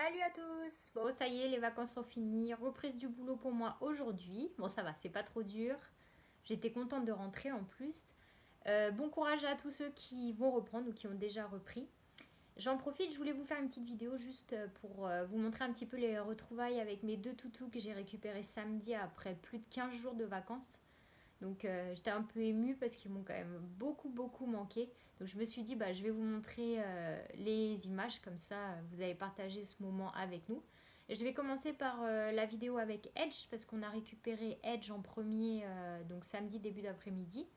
Salut à tous. Bon, ça y est, les vacances sont finies. Reprise du boulot pour moi aujourd'hui. Bon, ça va, c'est pas trop dur. J'étais contente de rentrer en plus. Bon courage à tous ceux qui vont reprendre ou qui ont déjà repris. J'en profite, je voulais vous faire une petite vidéo juste pour vous montrer un petit peu les retrouvailles avec mes deux toutous que j'ai récupérés samedi après plus de 15 jours de vacances. Donc j'étais un peu émue parce qu'ils m'ont quand même beaucoup manqué. Donc je me suis dit je vais vous montrer les images comme ça vous avez partagé ce moment avec nous. Et je vais commencer par la vidéo avec Edge parce qu'on a récupéré Edge en premier donc samedi début d'après-midi.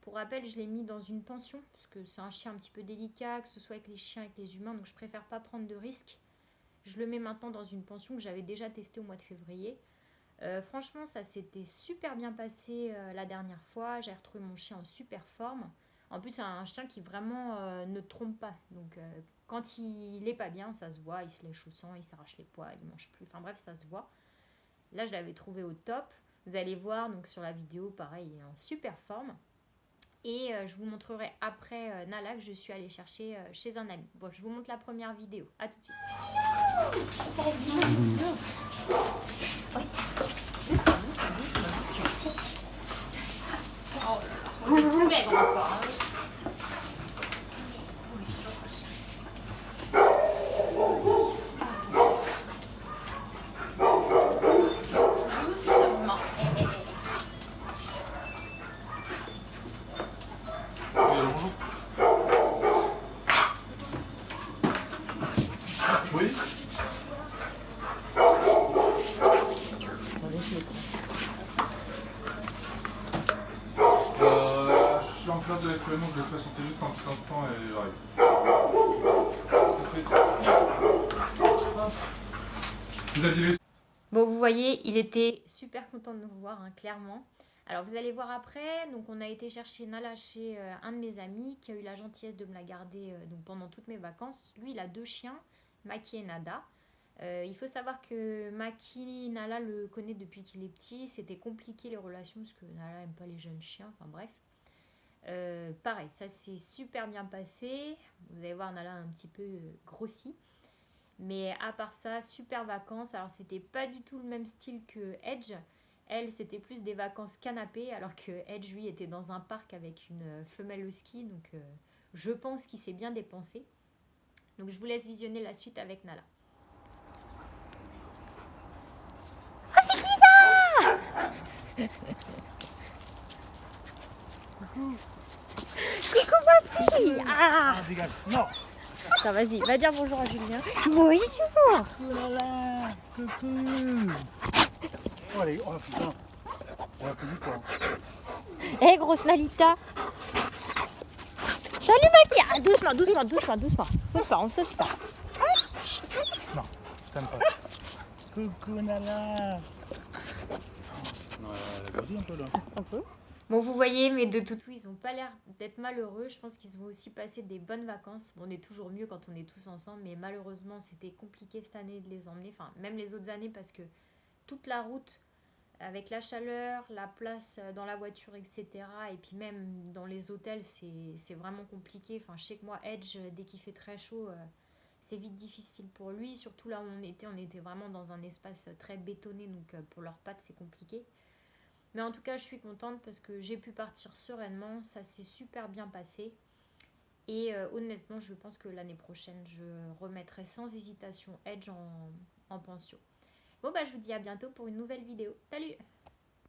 Pour rappel, je l'ai mis dans une pension parce que c'est un chien un petit peu délicat, que ce soit avec les chiens, avec les humains, donc je préfère pas prendre de risques. Je le mets maintenant dans une pension que j'avais déjà testée au mois de février. Franchement, ça s'était super bien passé la dernière fois. J'ai retrouvé mon chien en super forme. En plus, c'est un chien qui vraiment ne trompe pas. Donc, quand il est pas bien, ça se voit. Il se lèche au sang, il s'arrache les poils, il mange plus. Enfin bref, ça se voit. Là, je l'avais trouvé au top. Vous allez voir donc sur la vidéo, pareil, il est en super forme. Et je vous montrerai après Nala que je suis allée chercher chez un ami. Bon, je vous montre la première vidéo. A tout de suite. Oh là là, on est tout maigre encore. Hein. Doucement. Oui. Je suis en classe de l'actuellement, je laisse patienter juste un petit instant et j'arrive. Tout de suite. Vous aviez les... Bon, vous voyez, il était super content de nous voir, hein, clairement. Alors, vous allez voir après. Donc, on a été chercher Nala chez un de mes amis qui a eu la gentillesse de me la garder donc pendant toutes mes vacances. Lui, il a deux chiens, Maki et Nada. Il faut savoir que Maki, Nala le connaît depuis qu'il est petit. C'était compliqué les relations parce que Nala n'aime pas les jeunes chiens. Enfin, bref. Pareil, ça s'est super bien passé. Vous allez voir, Nala un petit peu grossi. Mais à part ça, super vacances. Alors, c'était pas du tout le même style que Edge. Elle, c'était plus des vacances canapé, alors que Edge, lui, était dans un parc avec une femelle husky. Donc, je pense qu'il s'est bien dépensé. Donc, je vous laisse visionner la suite avec Nala. Oh, c'est qui ça? Coucou ma fille. Ah, dégage. Non. ça, vas-y, va dire bonjour à Julien. Oui, je suis mort. Oh là là. Coucou. Oh, allez, oh putain. On a plus quoi. Hé, grosse Nalita. Salut Maki. Ah, doucement. Ce soir, on se pas. Non, je t'aime pas. Coucou Nala. Non, elle a grandi un peu là. Un peu. Bon, vous voyez, mes deux toutous, ils n'ont pas l'air d'être malheureux. Je pense qu'ils ont aussi passé des bonnes vacances. Bon, on est toujours mieux quand on est tous ensemble, mais malheureusement, c'était compliqué cette année de les emmener. Enfin, même les autres années, parce que toute la route, avec la chaleur, la place dans la voiture, etc., et puis même dans les hôtels, c'est vraiment compliqué. Enfin, je sais que moi, Edge, dès qu'il fait très chaud, c'est vite difficile pour lui. Surtout là où on était vraiment dans un espace très bétonné, donc pour leurs pattes, c'est compliqué. Mais en tout cas, je suis contente parce que j'ai pu partir sereinement. Ça s'est super bien passé. Et honnêtement, je pense que l'année prochaine, je remettrai sans hésitation Edge en pension. Bon, je vous dis à bientôt pour une nouvelle vidéo. Salut!